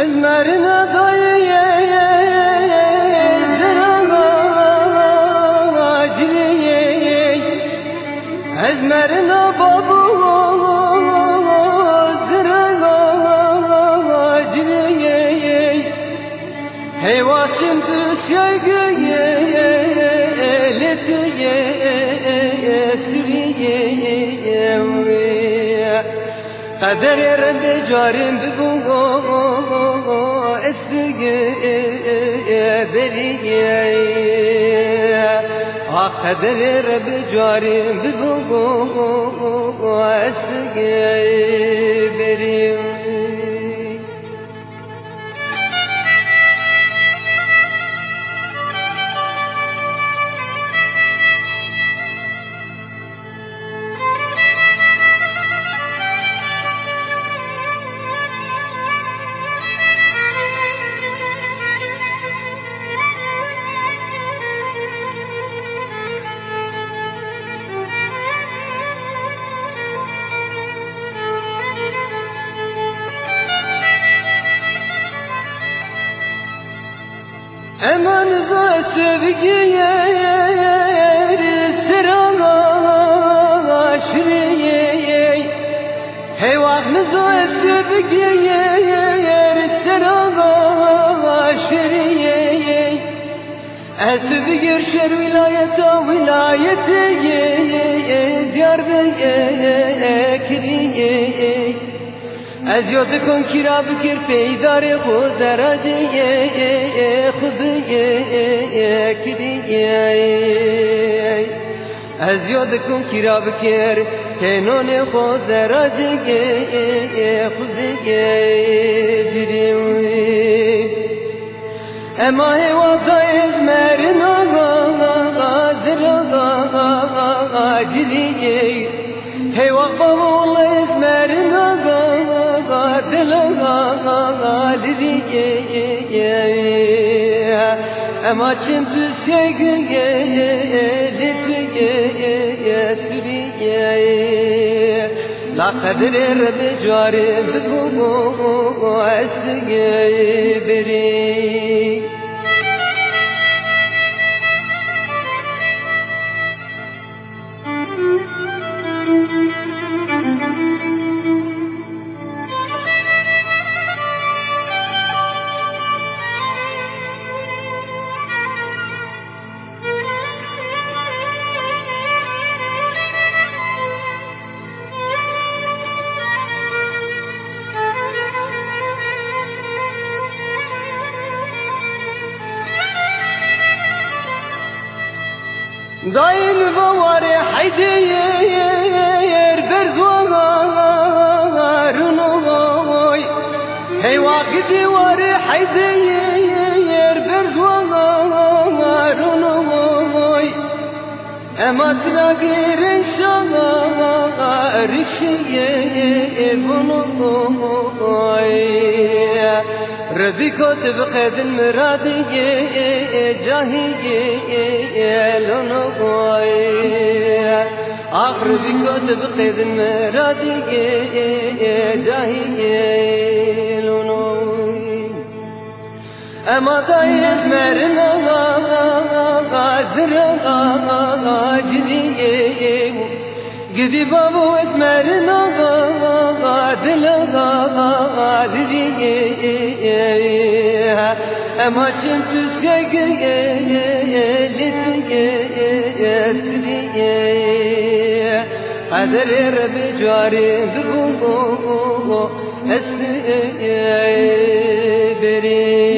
Ezmerine dayı ezmerine babu heyvaçın düşeğe letiye sürüye kader yerinde carim bu esriye beriye kader yerinde carim bu esriye beriye Emanıza sevgiye sırala şuriye heyvanıza sevgiye sırala şuriye esbi girşer vilayete diyar bekiriye از یاد کن کی را بکر پیدار خود درجه خودیه کریه از یاد کن کی را بکر کنون خود درجه خودیه جریوی اما هوازا ازمرین آغا جریه هوا قبول ازمرین ama çimpi sevgiye letiye sürüye la kader be carim bu esriye beri دايم بواري حيدير برزوار نوي هي واقدي واري حيدير برزوار نوي اما تلاقير الشغار الشيء بنوي ربي كتب قد المرادي جاهي لنوي آخر ربي كتب قد المرادي جاهي لنوي أما ضايد مرنا زرنا جدي قدي بابو اتمرنا دلنا دليه اما چنت سگيه لتيه سريه قدر رب جاري بربو اسريه بريه